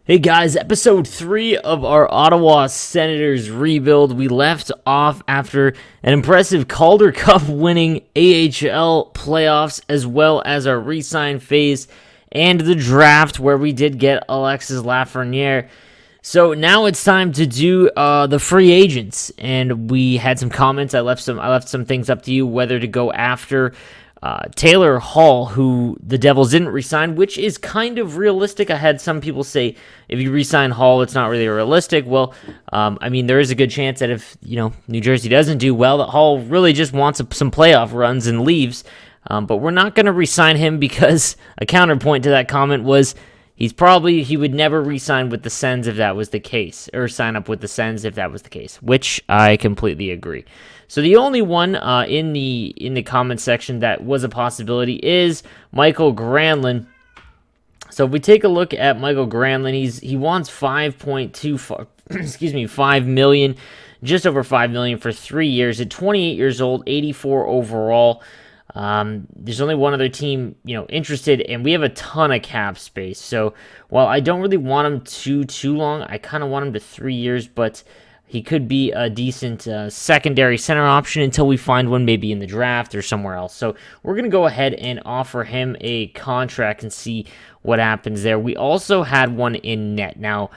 Hey guys, episode 3 of our Ottawa Senators rebuild. We left off after an impressive Calder Cup winning AHL playoffs, as well as our re-sign phase and the draft where we did get Alexis Lafreniere. So now it's time to do the free agents, and we had some comments. I left some things up to you whether to go after Taylor Hall, who the Devils didn't re-sign, which is kind of realistic. I had some people say if you re-sign Hall, it's not really realistic. Well, there is a good chance that if New Jersey doesn't do well, that Hall really just wants some playoff runs and leaves. But we're not going to re-sign him because a counterpoint to that comment was he would never re-sign with the Sens if that was the case, or sign up with the Sens if that was the case, which I completely agree. So the only one in the comment section that was a possibility is Michael Granlund. So if we take a look at Michael Granlund, he wants 5 million, just over 5 million for 3 years. At 28 years old, 84 overall. There's only one other team, interested, and we have a ton of cap space. So while I don't really want him too long, I kind of want him to 3 years, but he could be a decent secondary center option until we find one maybe in the draft or somewhere else. So we're going to go ahead and offer him a contract and see what happens there. We also had one in net. Now,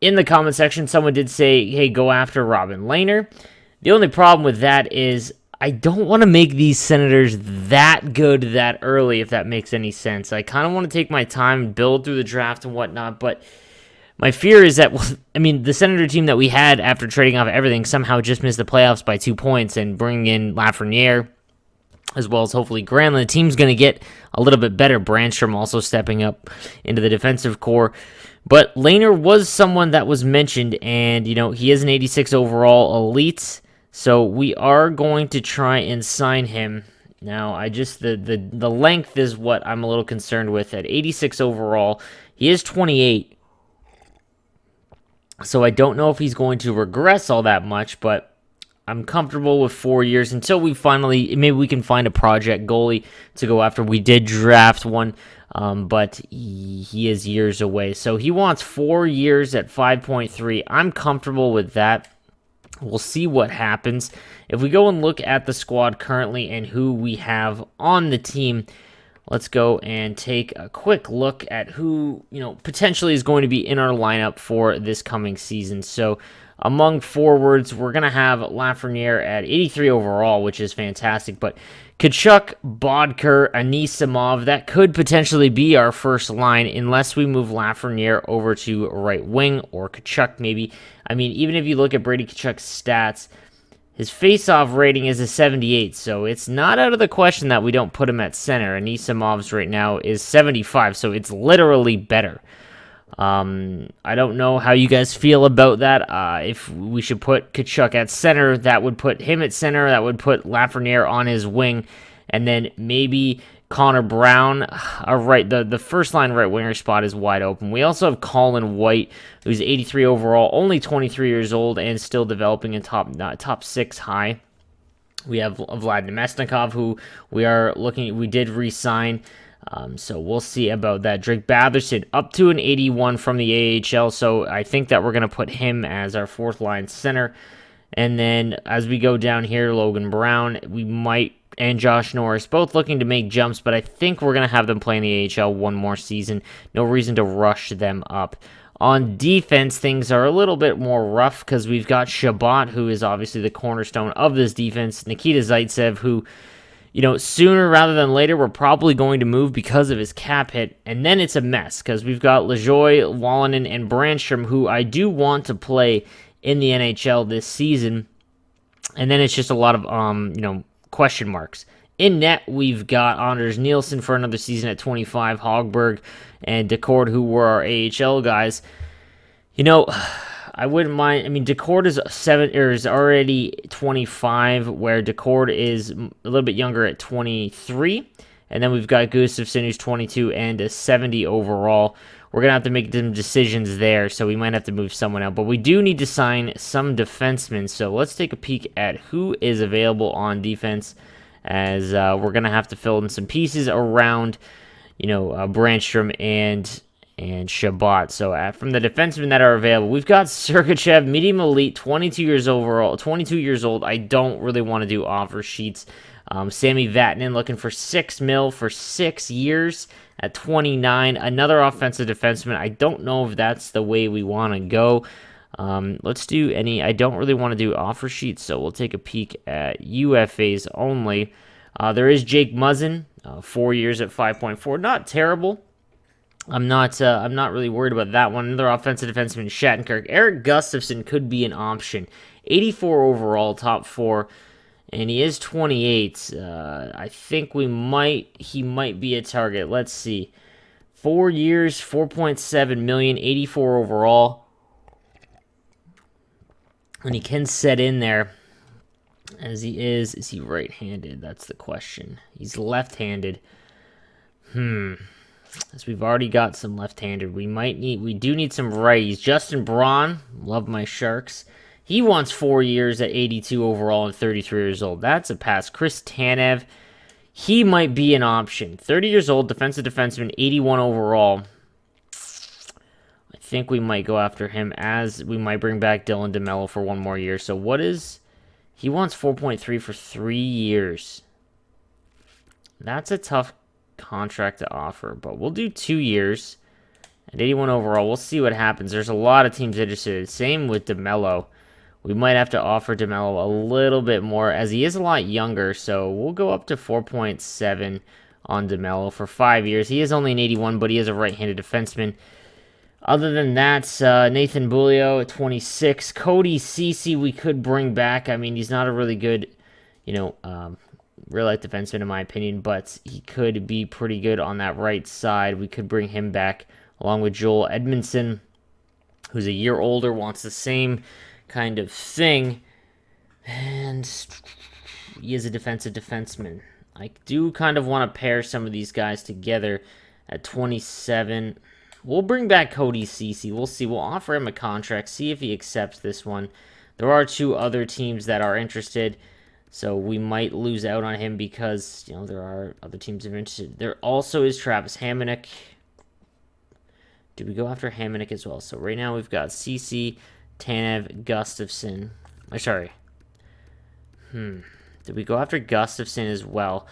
in the comment section, someone did say, hey, go after Robin Lehner. The only problem with that is I don't want to make these Senators that good that early, if that makes any sense. I kind of want to take my time, build through the draft and whatnot, but my fear is that, the Senator team that we had after trading off everything somehow just missed the playoffs by 2 points, and bringing in Lafreniere, as well as hopefully Granlund, the team's going to get a little bit better. Brandstrom also stepping up into the defensive core. But Lehner was someone that was mentioned, and, he is an 86 overall elite, so we are going to try and sign him. Now, the length is what I'm a little concerned with. At 86 overall, he is 28. So I don't know if he's going to regress all that much, but I'm comfortable with 4 years until maybe we can find a project goalie to go after. We did draft one, but he is years away. So he wants 4 years at 5.3. I'm comfortable with that. We'll see what happens. If we go and look at the squad currently and who we have on the team, let's go and take a quick look at who, potentially is going to be in our lineup for this coming season. So among forwards, we're going to have Lafreniere at 83 overall, which is fantastic. But Tkachuk, Bodker, Anisimov, that could potentially be our first line unless we move Lafreniere over to right wing, or Tkachuk maybe. Even if you look at Brady Tkachuk's stats, his face-off rating is a 78, so it's not out of the question that we don't put him at center. Anisimov's right now is 75, so it's literally better. I don't know how you guys feel about that. If we should put Tkachuk at center, that would put him at center. That would put Lafreniere on his wing, and then maybe Connor Brown. The first line right winger spot is wide open. We also have Colin White, who's 83 overall, only 23 years old, and still developing in top 6 high. We have Vlad Nemesnikov, who we did re-sign. So we'll see about that. Drake Batherson up to an 81 from the AHL, so I think that we're going to put him as our fourth line center. And then as we go down here, Logan Brown, and Josh Norris, both looking to make jumps, but I think we're going to have them play in the AHL one more season. No reason to rush them up. On defense, things are a little bit more rough because we've got Shabbat, who is obviously the cornerstone of this defense, Nikita Zaitsev, who, sooner rather than later, we're probably going to move because of his cap hit, and then it's a mess because we've got Lajoie, Wallinen, and Brandstrom, who I do want to play in the NHL this season, and then it's just a lot of, question marks. In net, we've got Anders Nielsen for another season at 25, Hogberg and Decord, who were our AHL guys. I wouldn't mind. Decord is already 25, where Decord is a little bit younger at 23. And then we've got Gustafsson, who's 22 and a 70 overall. We're going to have to make some decisions there, so we might have to move someone out. But we do need to sign some defensemen, so let's take a peek at who is available on defense, as we're going to have to fill in some pieces around, Brandstrom and and Shabbat. So from the defensemen that are available, we've got Sergachev, medium elite, 22 years overall, 22 years old. I don't really want to do offer sheets. Sammy Vatanen looking for $6 million for 6 years at 29. Another offensive defenseman. I don't know if that's the way we want to go. Let's do any. I don't really want to do offer sheets, so we'll take a peek at UFAs only. There is Jake Muzzin, 4 years at 5.4. Not terrible. I'm not really worried about that one. Another offensive defenseman, Shattenkirk. Eric Gustafson could be an option. 84 overall, top 4, and he is 28. I think he might be a target. Let's see. 4 years, 4.7 million, 84 overall. And he can set in there as he is. Is he right-handed? That's the question. He's left-handed. As we've already got some left-handed. We do need some righties. Justin Braun, love my Sharks. He wants 4 years at 82 overall and 33 years old. That's a pass. Chris Tanev, he might be an option. 30 years old, defensive defenseman, 81 overall. I think we might go after him, as we might bring back Dylan DeMello for 1 more year. So what is... He wants 4.3 for 3 years. That's a tough contract to offer, but we'll do 2 years at 81 overall. We'll see what happens. There's a lot of teams interested. Same with DeMello. We might have to offer DeMello a little bit more, as he is a lot younger, so we'll go up to 4.7 on DeMello for 5 years. He is only an 81, but he is a right-handed defenseman. Other than that, Nathan Bulio at 26. Cody Ceci we could bring back. I mean, he's not a really good, real-life defenseman in my opinion, but he could be pretty good on that right side. We could bring him back along with Joel Edmondson, who's a year older, wants the same kind of thing, and he is a defensive defenseman. I do kind of want to pair some of these guys together at 27. We'll bring back Cody Ceci. We'll see. We'll offer him a contract, see if he accepts this one. There are 2 other teams that are interested, so we might lose out on him because, there are other teams that are interested. There also is Travis Hamonic. Do we go after Hamonic as well? So right now we've got Ceci, Tanev, Gustafson. Sorry. Did we go after Gustafson as well?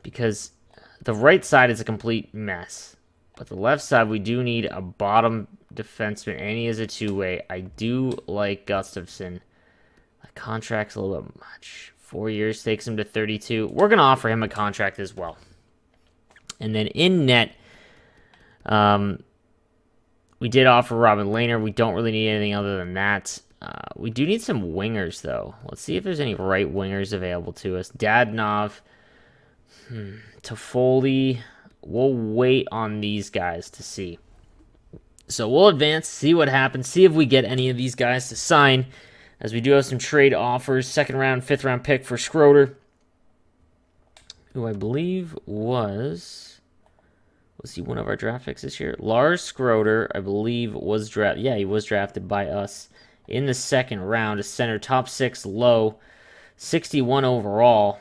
Because the right side is a complete mess. But the left side, we do need a bottom defenseman, and he is a 2-way. I do like Gustafson. The contract's a little bit much. 4 years takes him to 32. We're going to offer him a contract as well. And then in net, we did offer Robin Lehner. We don't really need anything other than that. We do need some wingers, though. Let's see if there's any right wingers available to us. Dadonov, Toffoli. We'll wait on these guys to see. So we'll advance, see what happens, see if we get any of these guys to sign, as we do have some trade offers. 2nd round, 5th round pick for Schroeder, who I believe was he one of our draft picks this year? Lars Schroeder, I believe, was drafted. Yeah, he was drafted by us in the 2nd round. A center, top 6, low, 61 overall.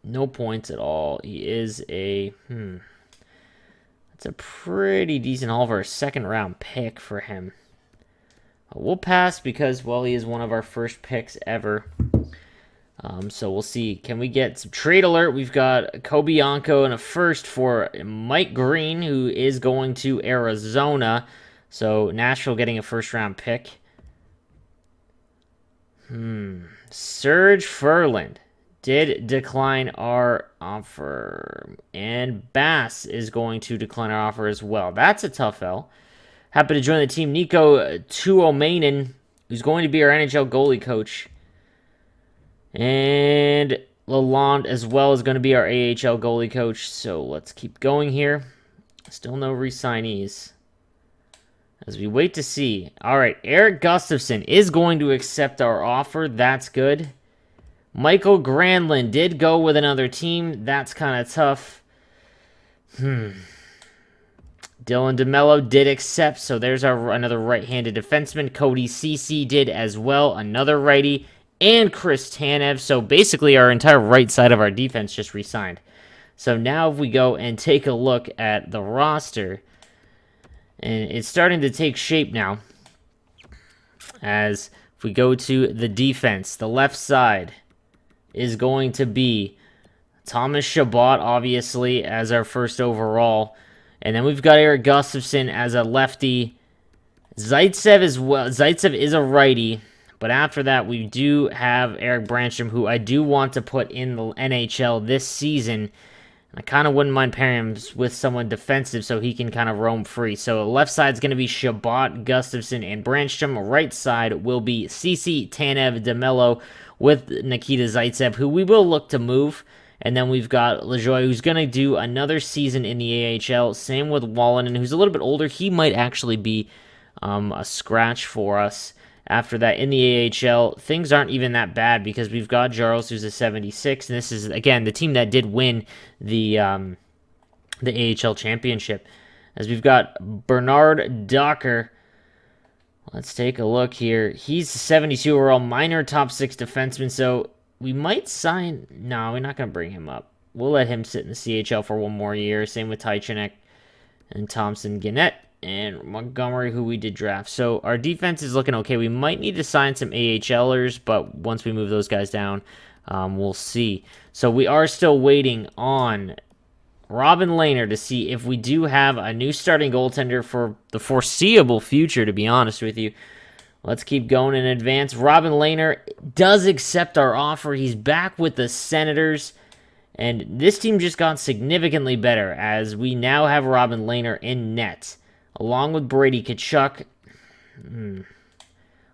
No points at all. He is a, that's a pretty decent haul for a 2nd round pick for him. We'll pass because, well, he is one of our first picks ever. So we'll see. Can we get some trade alert? We've got Kobianko and a first for Mike Green, who is going to Arizona. So Nashville getting a 1st round pick. Serge Furland did decline our offer, and Bass is going to decline our offer as well. That's a tough L. Happy to join the team, Nico Tuomainen, who's going to be our NHL goalie coach, and Lalonde as well is going to be our AHL goalie coach. So let's keep going here. Still no re-signees as we wait to see. All right, Eric Gustafson is going to accept our offer. That's good. Michael Granlund did go with another team. That's kind of tough. Dylan DeMello did accept, so there's another right-handed defenseman. Cody Ceci did as well, another righty, and Chris Tanev. So basically our entire right side of our defense just re-signed. So now if we go and take a look at the roster, and it's starting to take shape now, as if we go to the defense, the left side is going to be Thomas Chabot, obviously, as our first overall. And then we've got Eric Gustafson as a lefty. Zaitsev as well. Zaitsev is a righty. But after that, we do have Eric Branstrom, who I do want to put in the NHL this season. I kind of wouldn't mind pairing him with someone defensive so he can kind of roam free. So the left side is going to be Chabot, Gustafson, and Branstrom. Right side will be Ceci, Tanev, DeMello with Nikita Zaitsev, who we will look to move. And then we've got LaJoie, who's going to do another season in the AHL. Same with Wallinen, who's a little bit older. He might actually be a scratch for us. After that, in the AHL, things aren't even that bad because we've got Jarls, who's a 76, and this is, again, the team that did win the AHL championship. As we've got Bernard Docker. Let's take a look here. He's a 72 overall, minor top 6 defenseman, so we might sign... No, we're not going to bring him up. We'll let him sit in the CHL for one more year. Same with Taichenek and Thompson Gannett and Montgomery, who we did draft. So our defense is looking okay. We might need to sign some AHLers, but once we move those guys down, we'll see. So we are still waiting on Robin Lehner to see if we do have a new starting goaltender for the foreseeable future, to be honest with you. Let's keep going in advance. Robin Lehner does accept our offer. He's back with the Senators. And this team just got significantly better as we now have Robin Lehner in net, along with Brady Tkachuk.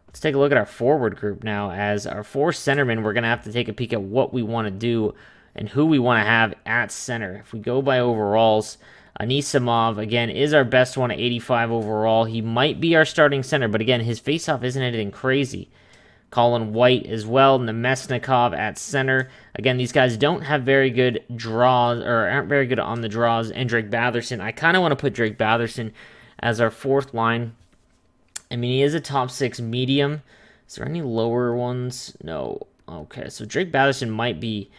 Let's take a look at our forward group now. As our 4 centermen, we're going to have to take a peek at what we want to do and who we want to have at center. If we go by overalls, Anisimov, again, is our best one at 85 overall. He might be our starting center, but again, his faceoff isn't anything crazy. Colin White as well, Nemesnikov at center. Again, these guys don't have very good draws, or aren't very good on the draws. And Drake Batherson, I kind of want to put Drake Batherson as our 4th line. I mean, he is a top 6 medium. Is there any lower ones? No. Okay, so Drake Batherson might be...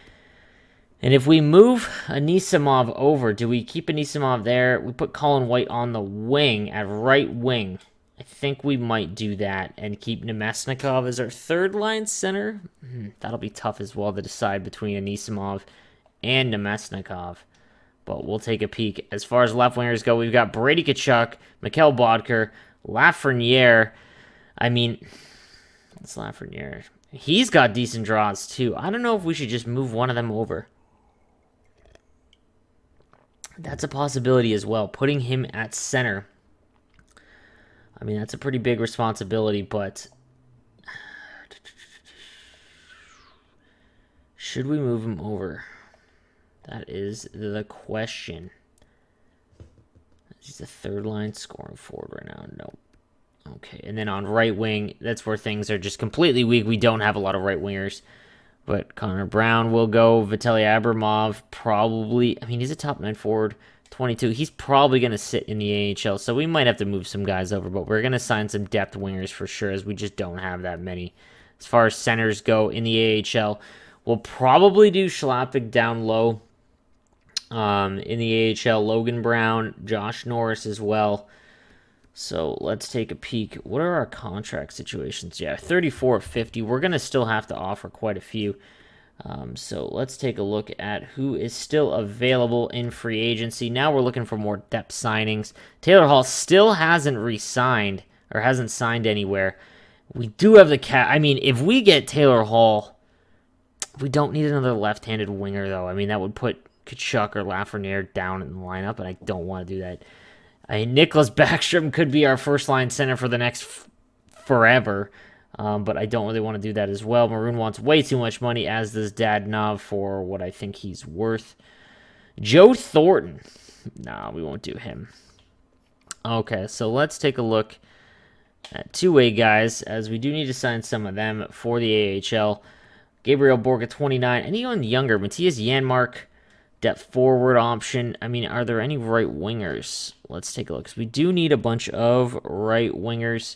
And if we move Anisimov over, do we keep Anisimov there? We put Colin White on the wing, at right wing. I think we might do that and keep Nemesnikov as our 3rd line center. That'll be tough as well to decide between Anisimov and Nemesnikov. But we'll take a peek. As far as left wingers go, we've got Brady Tkachuk, Mikhail Bodker, Lafreniere. I mean, it's Lafreniere. He's got decent draws too. I don't know if we should just move one of them over. That's a possibility as well. Putting him at center. I mean, that's a pretty big responsibility, but should we move him over? That is the question. He's the 3rd line scoring forward right now. No. Okay, and then on right wing, that's where things are just completely weak. We don't have a lot of right wingers. But Connor Brown will go. Vitaly Abramov probably... I mean, he's a top 9 forward, 22. He's probably going to sit in the AHL, so we might have to move some guys over. But we're going to sign some depth wingers for sure, as we just don't have that many. As far as centers go in the AHL, we'll probably do Schlappick down low. In the AHL, Logan Brown, Josh Norris as well. So let's take a peek. What are our contract situations? Yeah, 34 of 50. We're going to still have to offer quite a few. So let's take a look at who is still available in free agency. Now we're looking for more depth signings. Taylor Hall still hasn't re-signed or hasn't signed anywhere. We do have the cap. I mean, if we get Taylor Hall, we don't need another left-handed winger, though. I mean, that would put Tkachuk or Lafreniere down in the lineup, and I don't want to do that. Nicholas Backstrom could be our first-line center for the next forever, but I don't really want to do that as well. Maroon wants way too much money, as does Dadonov, for what I think he's worth. Joe Thornton. Nah, we won't do him. Okay, so let's take a look at two-way guys, as we do need to sign some of them for the AHL. Gabriel Borga, 29. Anyone younger? Matthias Janmark, depth forward option. I mean, are there any right wingers? Let's take a look, because we do need a bunch of right wingers.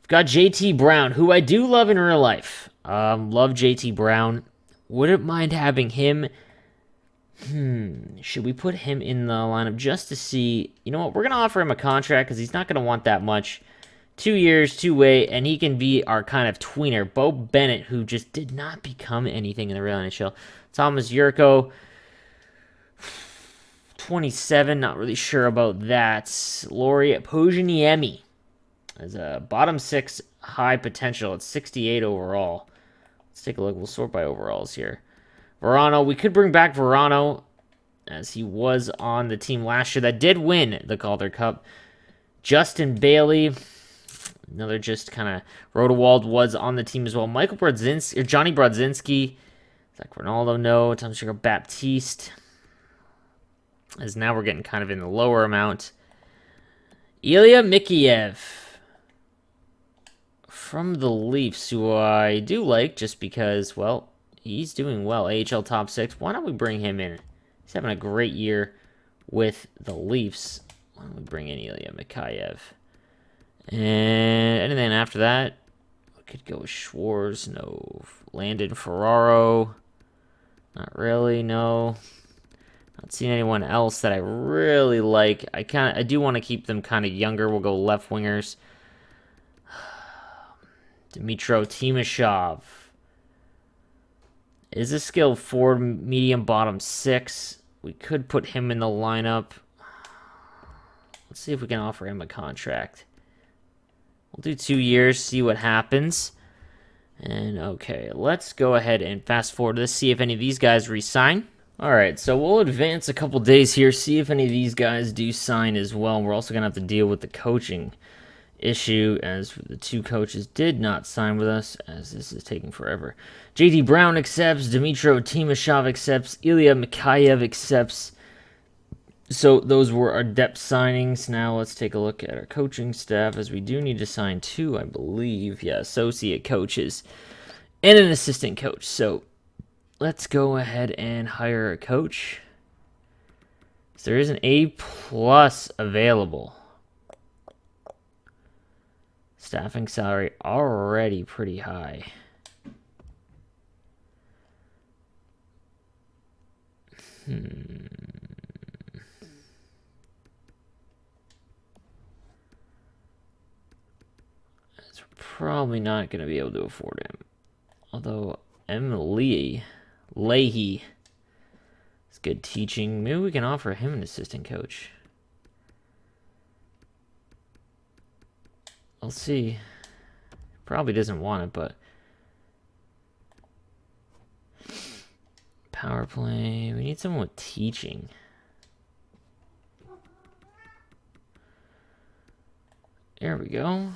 We've got JT Brown, who I do love in real life. Love JT Brown. Wouldn't mind having him. Should we put him in the lineup just to see? You know what? We're going to offer him a contract because he's not going to want that much. 2 years, two-way, and he can be our kind of tweener. Bo Bennett, who just did not become anything in the real NHL. Thomas Yurko, 27, not really sure about that. Lori Pojaniemi as a bottom 6, high potential at 68 overall. Let's take a look. We'll sort by overalls here. Verano, we could bring back Verano, as he was on the team last year that did win the Calder Cup. Justin Bailey, another just kind of Rodewald was on the team as well. Michael Brodzinski, or Johnny Brodzinski, Zach Ronaldo, no. Tom Sugar Baptiste, as now we're getting kind of in the lower amount. Ilya Mikheyev from the Leafs, who I do like just because, well, he's doing well. AHL top 6. Why don't we bring him in? He's having a great year with the Leafs. Why don't we bring in Ilya Mikheyev? And anything after that, we could go with Schwartz. No. Landon Ferraro. Not really, no. Not seeing anyone else that I really like. I do want to keep them kind of younger. We'll go left wingers. Dmitro Timashov is a skilled forward, medium, bottom 6. We could put him in the lineup. Let's see if we can offer him a contract. We'll do 2 years, see what happens. And okay, let's go ahead and fast forward to this, see if any of these guys re-sign. All right, so we'll advance a couple days here, see if any of these guys do sign as well. We're also going to have to deal with the coaching issue, as the 2 coaches did not sign with us, as this is taking forever. JD Brown accepts, Dmitro Timashov accepts, Ilya Mikheyev accepts. So those were our depth signings. Now let's take a look at our coaching staff, as we do need to sign 2, I believe. Yeah, associate coaches and an assistant coach. So let's go ahead and hire a coach. So there is an A+ available. Staffing salary already pretty high. It's probably not going to be able to afford him. Although Leahy is good teaching. Maybe we can offer him an assistant coach. I'll see. Probably doesn't want it, but power play. We need someone with teaching. There we go.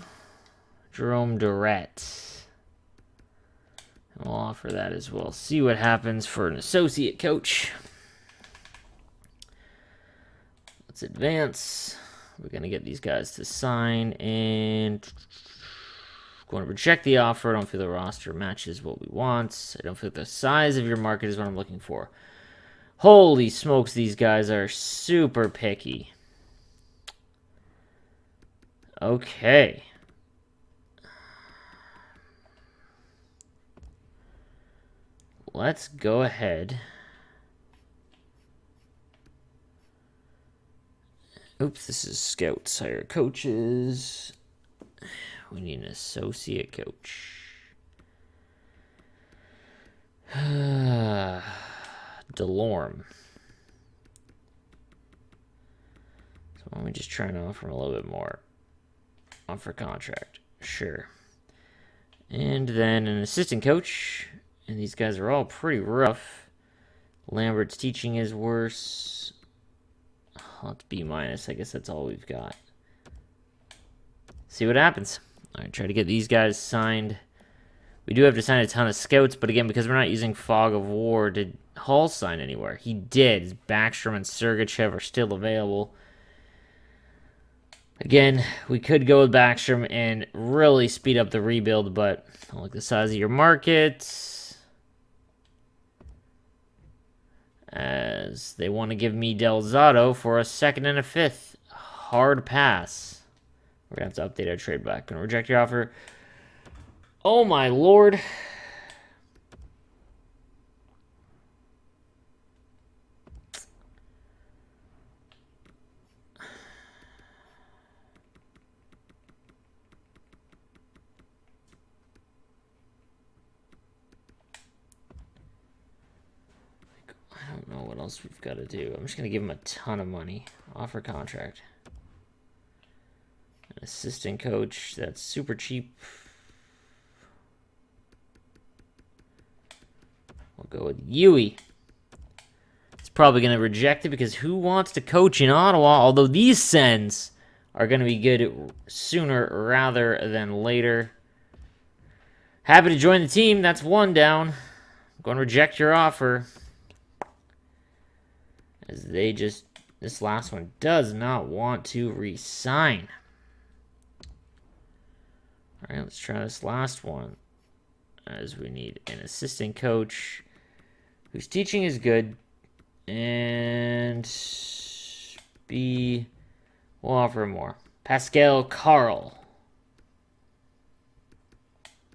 Jerome Durrett. We'll offer that as well. See what happens for an associate coach. Let's advance. We're going to get these guys to sign, and going to reject the offer. I don't feel the roster matches what we want. I don't feel the size of your market is what I'm looking for. Holy smokes, these guys are super picky. Okay. Let's go ahead. Oops, this is scouts, hire coaches. We need an associate coach. Delorme. So why don't we just try and offer him a little bit more? Offer contract. Sure. And then an assistant coach. And these guys are all pretty rough. Lambert's teaching is worse. Let's B-. I guess that's all we've got. See what happens. All right, try to get these guys signed. We do have to sign a ton of scouts, but again, because we're not using Fog of War, did Hall sign anywhere? He did. Backstrom and Sergachev are still available. Again, we could go with Backstrom and really speed up the rebuild, but I don't like the size of your market. As they want to give me Del Zotto for a 2nd and a 5th. Hard pass. We're going to have to update our trade back. Going to reject your offer. Oh my lord. else we've got to do? I'm just going to give him a ton of money. Offer contract. An assistant coach. That's super cheap. We'll go with Yui. It's probably going to reject it because who wants to coach in Ottawa? Although these Sens are going to be good sooner rather than later. Happy to join the team. That's one down. I'm going to reject your offer. As they just, this last one does not want to re-sign. All right, let's try this last one. As we need an assistant coach whose teaching is good. And B, we'll offer more. Pascal Carl.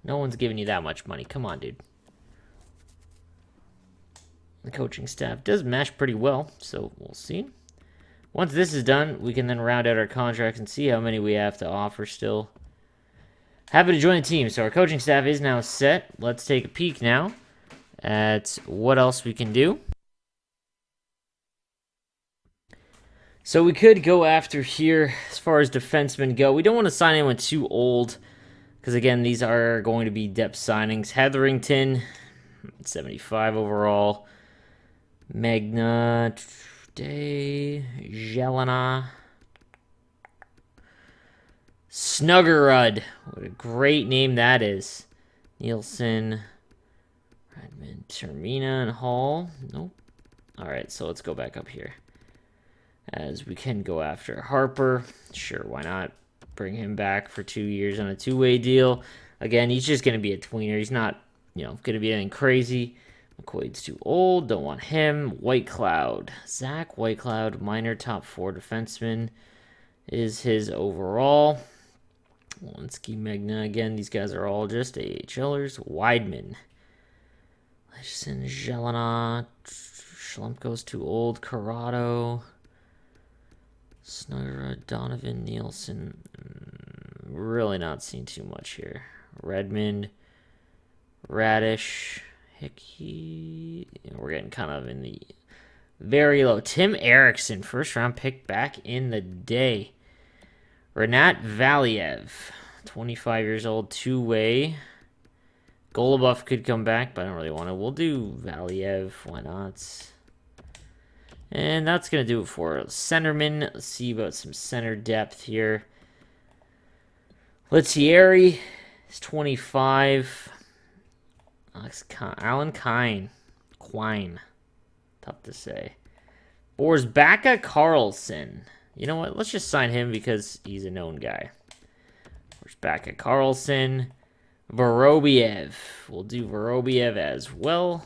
No one's giving you that much money. Come on, dude. The coaching staff does mesh pretty well, so we'll see. Once this is done, we can then round out our contracts and see how many we have to offer still. Happy to join the team. So our coaching staff is now set. Let's take a peek now at what else we can do. So we could go after here as far as defensemen go. We don't want to sign anyone too old because, again, these are going to be depth signings. Hetherington, 75 overall. Magna, Day, Jelena. Snuggerud. What a great name that is. Nielsen, Redmond, Termina, and Hall. Nope. All right, so let's go back up here. As we can go after Harper. Sure, why not? Bring him back for 2 years on a two-way deal. Again, he's just going to be a tweener. He's not, going to be anything crazy. McQuaid's too old. Don't want him. Whitecloud. Zach Whitecloud, minor top 4 defenseman, is his overall. Walensky, Magna. Again, these guys are all just AHLers. Weidman. Leishson, Jelena. Schlumpko's too old. Corrado. Snuggerud, Donovan, Nielsen. Really not seeing too much here. Redmond. Radish. Hickey. We're getting kind of in the very low. Tim Erickson, first round pick back in the day. Renat Valiev, 25 years old, two-way. Goluboff could come back, but I don't really want to. We'll do Valiev. Why not? And that's going to do it for centerman. Let's see about some center depth here. Lettieri is 25. Alan Quine. Tough to say. Borsbacka Carlson. You know what? Let's just sign him because he's a known guy. Borsbacka Carlson. Vorobiev. We'll do Vorobiev as well.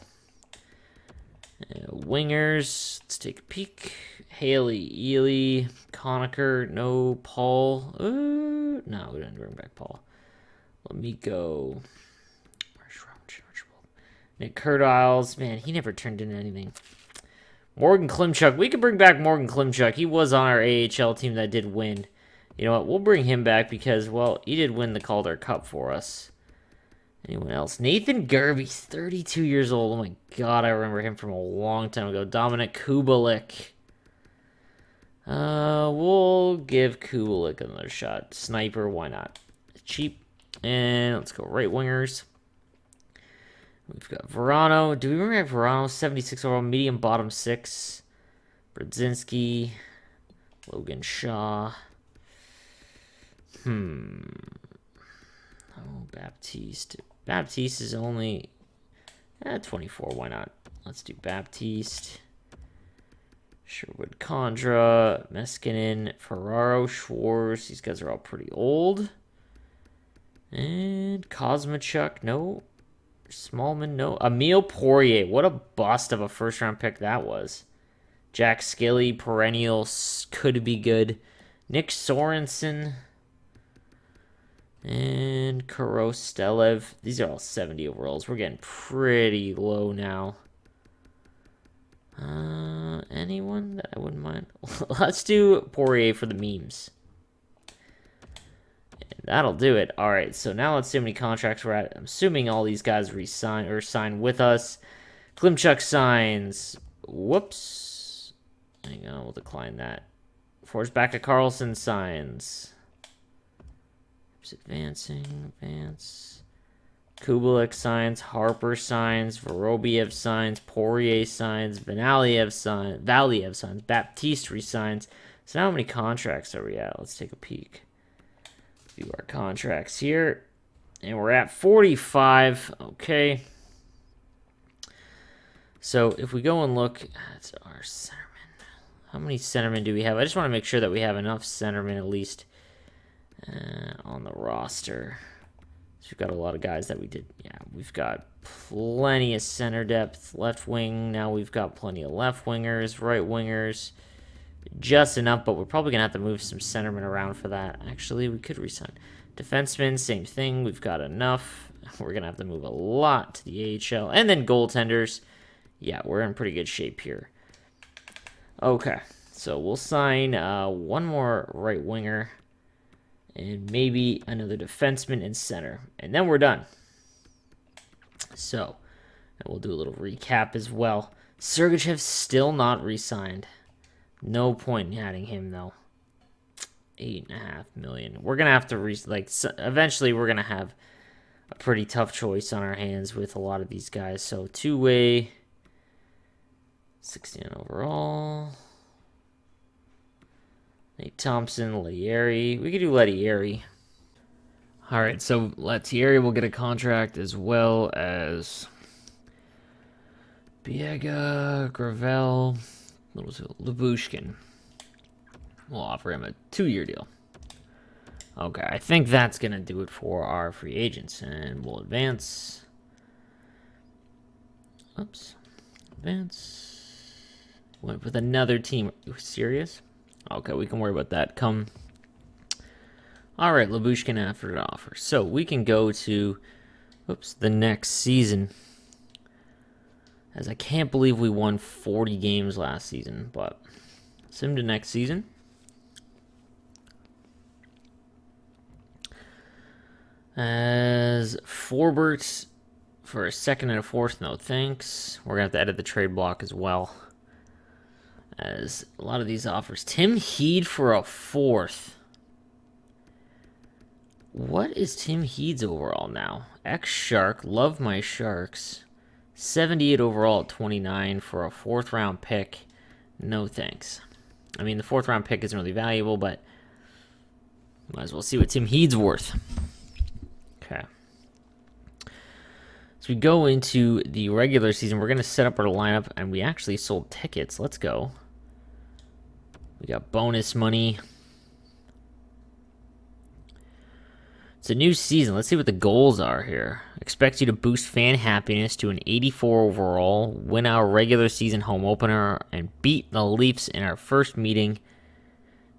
Wingers. Let's take a peek. Haley, Ely, Conacher. No. Paul. No, we didn't bring back Paul. Let me go. Nick Curtiles, man, he never turned into anything. Morgan Klimchuk, we could bring back Morgan Klimchuk. He was on our AHL team that did win. You know what, we'll bring him back because, well, he did win the Calder Cup for us. Anyone else? Nathan Gerby's 32 years old. Oh my god, I remember him from a long time ago. Dominic Kubalik. We'll give Kubalik another shot. Sniper, why not? Cheap. And let's go right wingers. We've got Verano. Do we remember Verano? 76 overall, medium bottom 6. Brodzinski. Logan Shaw. Oh, Baptiste. Baptiste is only 24. Why not? Let's do Baptiste. Sherwood Condra. Meskinen. Ferraro. Schwartz. These guys are all pretty old. And Kosmachuk. No. Smallman, no. Emile Poirier. What a bust of a first-round pick that was. Jack Skilly, perennials, could be good. Nick Sorensen. And Korostelev. These are all 70 overalls. We're getting pretty low now. Anyone that I wouldn't mind? Let's do Poirier for the memes. That'll do it. All right, so now let's see how many contracts we're at. I'm assuming all these guys resign or sign with us. Klimchuk signs. Whoops. Hang on, we'll decline that. Force back to Carlson signs. Advancing, advance. Kubelik signs, Harper signs, Vorobiev signs, Poirier signs, Valiev signs, Baptiste resigns. So now how many contracts are we at? Let's take a peek. View our contracts here. And we're at 45. Okay. So if we go and look at our centermen, how many centermen do we have? I just want to make sure that we have enough centermen at least on the roster. So we've got a lot of guys that we did. Yeah, we've got plenty of center depth, left wing. Now we've got plenty of left wingers, right wingers. Just enough, but we're probably going to have to move some centermen around for that. Actually, we could resign. Defensemen, same thing. We've got enough. We're going to have to move a lot to the AHL. And then goaltenders. Yeah, we're in pretty good shape here. Okay, so we'll sign one more right winger. And maybe another defenseman and center. And then we're done. So, and we'll do a little recap as well. Sergachev's still not re-signed. No point in adding him, though. $8.5 million. We're going to have to, eventually we're going to have a pretty tough choice on our hands with a lot of these guys. So, two-way, 16 overall. Nate Thompson, Lettieri. We could do Lettieri. All right, so Lettieri will get a contract as well as Biega, Gravel, Lyubushkin. We'll offer him a 2-year deal. Okay, I think that's going to do it for our free agents. And we'll advance. Oops. Advance. Went with another team. Are you serious? Okay, we can worry about that. Come. All right, Lyubushkin after an offer. So we can go to, the next season. As I can't believe we won 40 games last season, but sim to next season. As Forbert for a second and a fourth, no thanks. We're going to have to edit the trade block as well. As a lot of these offers. Tim Heed for a fourth. What is Tim Heed's overall now? Ex-Shark, love my Sharks. 78 overall at 29 for a 4th round pick. No thanks. I mean, the 4th round pick isn't really valuable, but might as well see what Tim Heed's worth. Okay. So we go into the regular season. We're going to set up our lineup, and we actually sold tickets. Let's go. We got bonus money. It's a new season. Let's see what the goals are here. Expect you to boost fan happiness to an 84 overall, win our regular season home opener, and beat the Leafs in our first meeting.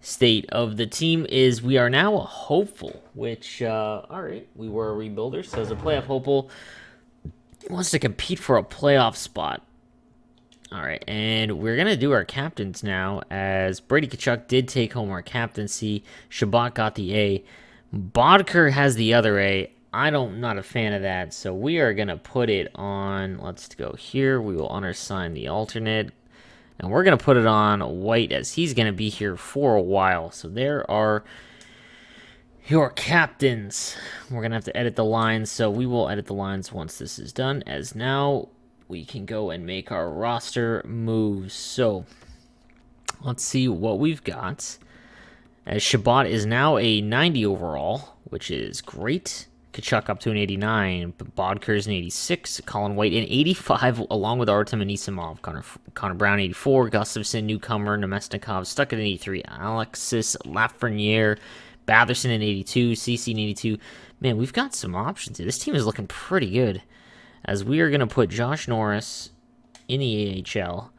State of the team is we are now a hopeful, which, all right, we were a rebuilder. So as a playoff hopeful, wants to compete for a playoff spot. All right, and we're going to do our captains now, as Brady Tkachuk did take home our captaincy. Shabbat got the A. Bodker has the other A. I'm not a fan of that, so we are going to put it on, let's go here. We will undersign the alternate, and we're going to put it on White, as he's going to be here for a while. So there are your captains. We're going to have to edit the lines, so we will edit the lines once this is done, as now we can go and make our roster moves. So let's see what we've got. As Shabbat is now a 90 overall, which is great. Tkachuk up to an 89. Bodker is an 86. Colin White an 85, along with Artem Anisimov. Connor Brown 84. Gustafsson, newcomer. Nemesnikov stuck at an 83. Alexis Lafreniere. Batherson an 82. CC an 82. Man, we've got some options here. This team is looking pretty good. As we are going to put Josh Norris in the AHL,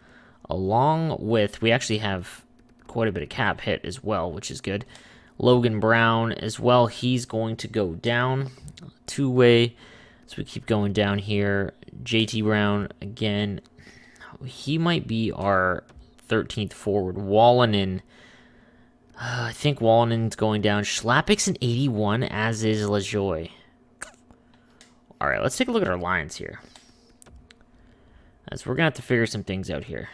along with, we actually have quite a bit of cap hit as well, which is good. Logan Brown as well, he's going to go down. Two-way, so we keep going down here. JT Brown, again, he might be our 13th forward. Wallinen, I think Wallinen's going down. Schlappik's an 81, as is LaJoy. All right, let's take a look at our lines here. As we're going to have to figure some things out here.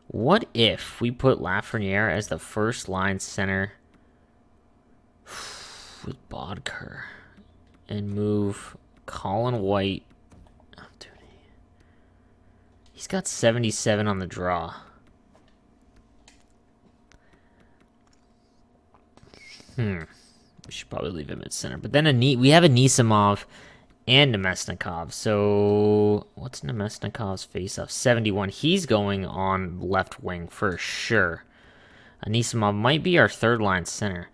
What if we put Lafreniere as the first line center with Bodker and move Colin White? Oh, dude. He's got 77 on the draw. We should probably leave him at center. But then we have Anisimov and Nemesnikov. So what's Nemesnikov's face-off? 71. He's going on left wing for sure. Anisimov might be our third line center.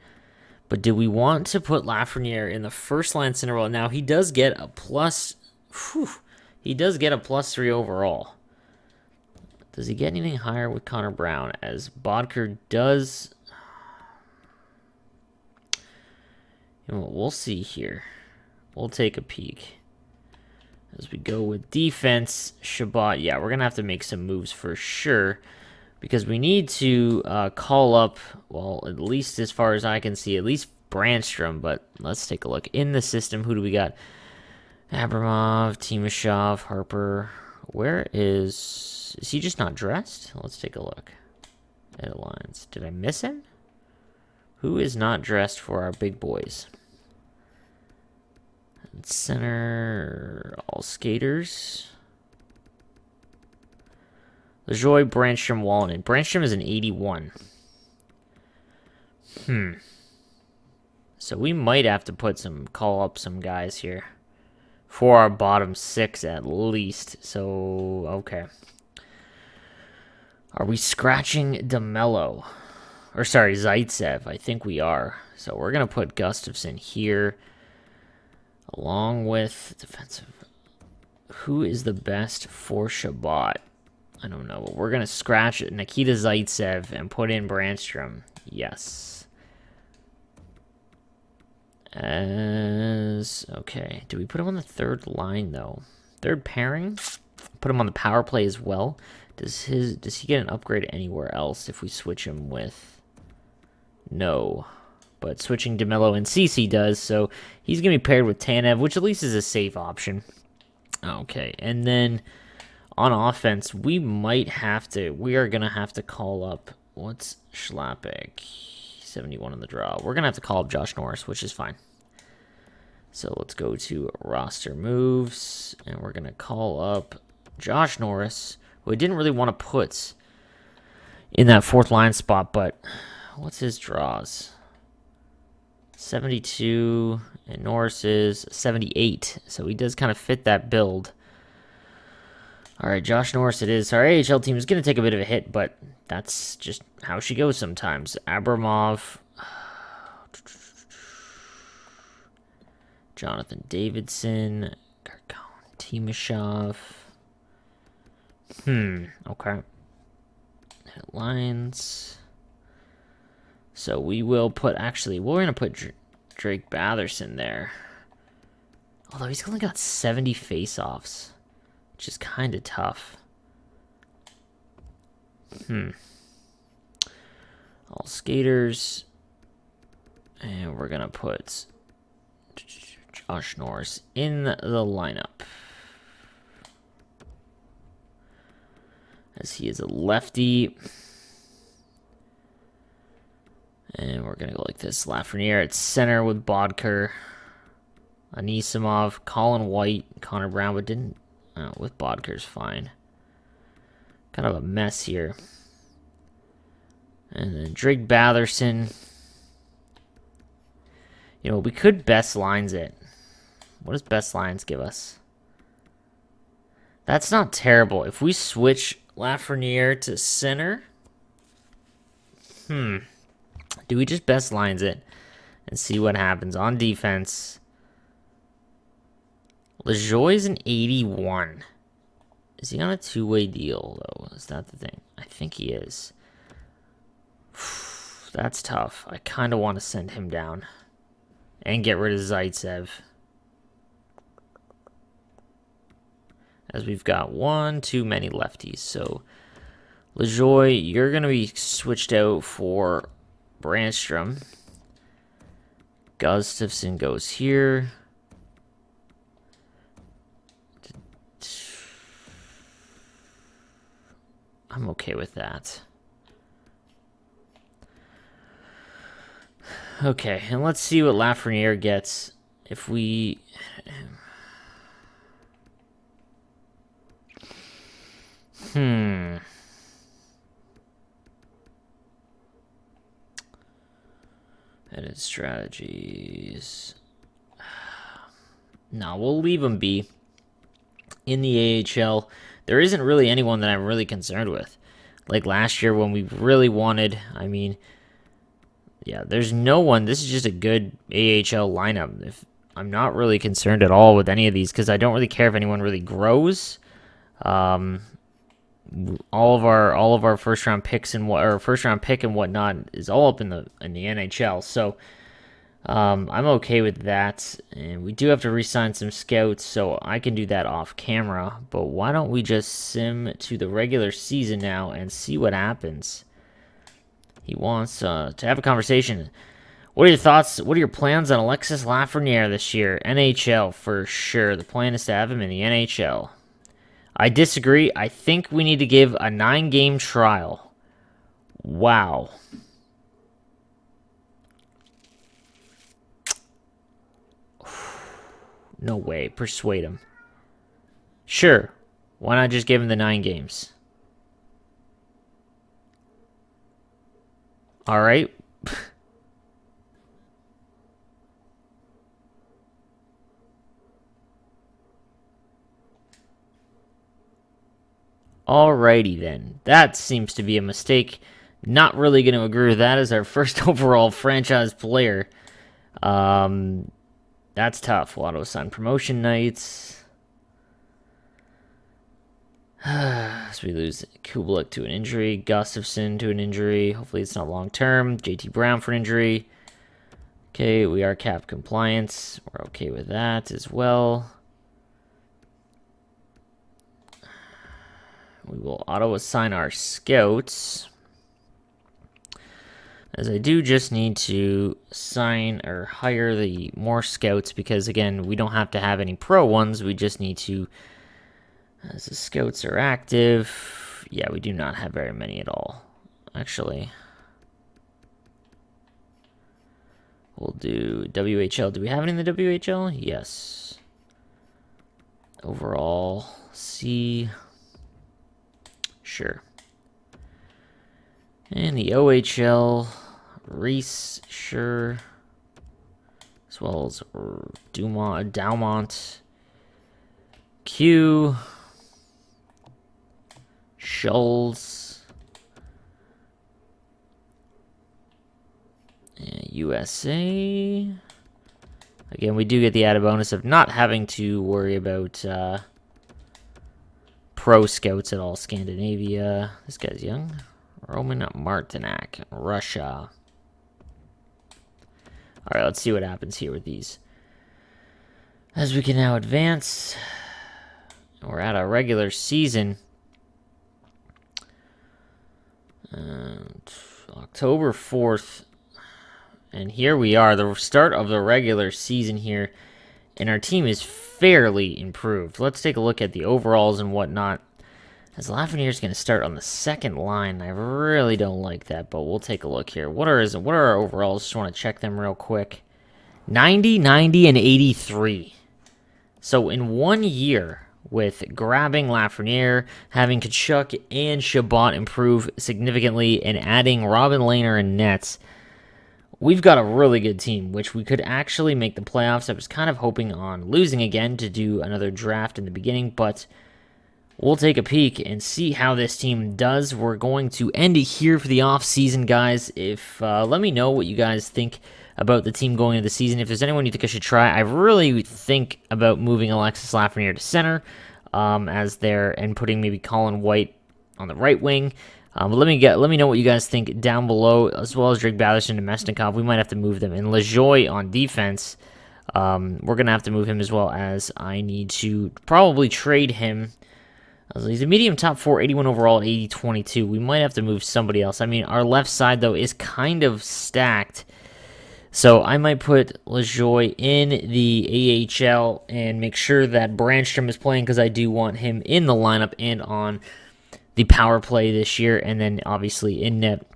But do we want to put Lafreniere in the first line center role? Now he does get a plus. He does get a +3 overall. Does he get anything higher with Connor Brown? As Bodker does. You know what, we'll see here. We'll take a peek. As we go with defense, Shabbat, yeah, we're going to have to make some moves for sure. Because we need to call up, well, at least as far as I can see, at least Brandstrom. But let's take a look. In the system, who do we got? Abramov, Timashov, Harper. Where is he just not dressed? Let's take a look. Edit lines. Did I miss him? Who is not dressed for our big boys? Center, all skaters. LaJoy, Brandstrom, Wallinen. Brandstrom is an 81. So we might have to call up some guys here. For our bottom 6 at least. So, okay. Are we scratching DeMello? Or sorry, Zaitsev. I think we are. So we're going to put Gustafsson here. Along with defensive. Who is the best for Shabbat? I don't know. But we're going to scratch Nikita Zaitsev and put in Brandstrom. Yes. Okay. Do we put him on the third line, though? Third pairing? Put him on the power play as well. Does he get an upgrade anywhere else if we switch him with? No. But switching DeMello and Ceci does, so he's going to be paired with Tanev, which at least is a safe option. Okay, and then on offense, we are going to have to call up, what's Schlappick? 71 on the draw. We're going to have to call up Josh Norris, which is fine. So let's go to roster moves, and we're going to call up Josh Norris, who I didn't really want to put in that fourth line spot, but what's his draws? 72, and Norris is 78, so he does kind of fit that build. All right, Josh Norris it is. Our AHL team is going to take a bit of a hit, but that's just how she goes sometimes. Abramov, Jonathan Davidson, Timashov. Okay. Lines. So we will put, we're going to put Drake Batherson there. Although he's only got 70 face-offs, which is kind of tough. All skaters. And we're going to put Josh Norris in the lineup. As he is a lefty. And we're going to go like this. Lafreniere at center with Bodker. Anisimov, Colin White, Connor Brown, but didn't... with Bodker's fine. Kind of a mess here. And then Drake Batherson. You know, we could best lines it. What does best lines give us? That's not terrible. If we switch Lafreniere to center... Do we just best lines it and see what happens on defense? LaJoy's an 81. Is he on a two-way deal, though? Is that the thing? I think he is. That's tough. I kind of want to send him down and get rid of Zaitsev. As we've got one too many lefties. So, LaJoy, you're going to be switched out for Brandstrom. Gustafsson goes here. I'm okay with that. Okay, and let's see what Lafreniere gets if we... Edit strategies. No, we'll leave him be. In the AHL, there isn't really anyone that I'm really concerned with. Like last year when we really wanted, I mean, yeah, there's no one. This is just a good AHL lineup. I'm not really concerned at all with any of these because I don't really care if anyone really grows. All of our first round picks and first round pick and whatnot is all up in the NHL. So I'm okay with that, and we do have to re-sign some scouts, so I can do that off camera. But why don't we just sim to the regular season now and see what happens? He wants to have a conversation. What are your thoughts? What are your plans on Alexis Lafreniere this year? NHL for sure. The plan is to have him in the NHL. I disagree. I think we need to give a 9-game trial. Wow. No way. Persuade him. Sure. Why not just give him the 9 games? All right. Alrighty then. That seems to be a mistake. Not really going to agree with that as our first overall franchise player. That's tough. We'll auto-assign promotion nights. So we lose Kubalik to an injury. Gustafson to an injury. Hopefully it's not long-term. JT Brown for an injury. Okay, we are cap compliance. We're okay with that as well. We will auto-assign our scouts. As I do just need to sign or hire the more scouts because, again, we don't have to have any pro ones. We just need to, as the scouts are active, yeah, we do not have very many at all. Actually, we'll do WHL. Do we have any in the WHL? Yes. Overall, C. Sure. And the OHL, Reese, sure. As well as Daumont, Q, Schultz, and USA. Again, we do get the added bonus of not having to worry about pro scouts at all. Scandinavia. This guy's young. Roman Martinak, Russia. All right, let's see what happens here with these. As we can now advance, we're at our regular season. October 4th. And here we are, the start of the regular season here. And our team is fairly improved. Let's take a look at the overalls and whatnot. As Lafreniere's going to start on the second line. I really don't like that, but we'll take a look here. What are our overalls? Just want to check them real quick. 90, 90, and 83. So in 1 year, with grabbing Lafreniere, having Tkachuk and Chabot improve significantly, and adding Robin Lehner and nets, we've got a really good team, which we could actually make the playoffs. I was kind of hoping on losing again to do another draft in the beginning, but we'll take a peek and see how this team does. We're going to end it here for the off-season, guys. Let me know what you guys think about the team going into the season. If there's anyone you think I should try, I really think about moving Alexis Lafreniere to center and putting maybe Colin White on the right wing. But let me know what you guys think down below, as well as Drake Batherson and Mesnikov. We might have to move them. And LaJoie on defense, we're going to have to move him as well, as I need to probably trade him. He's a medium top 4, 81 overall at 80-22. We might have to move somebody else. I mean, our left side, though, is kind of stacked. So I might put LaJoie in the AHL and make sure that Brandstrom is playing, because I do want him in the lineup and on the power play this year, and then obviously in net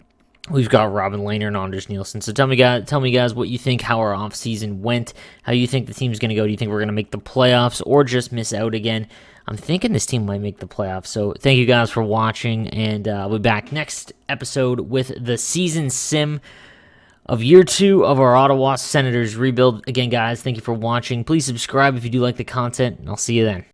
we've got Robin Lehner and Anders Nielsen. So tell me guys what you think, how our offseason went, how you think the team's going to go. Do you think we're going to make the playoffs or just miss out again? I'm thinking this team might make the playoffs. So thank you guys for watching, and I'll be back next episode with the season sim of year 2 of our Ottawa Senators rebuild. Again, guys, thank you for watching. Please subscribe if you do like the content, and I'll see you then.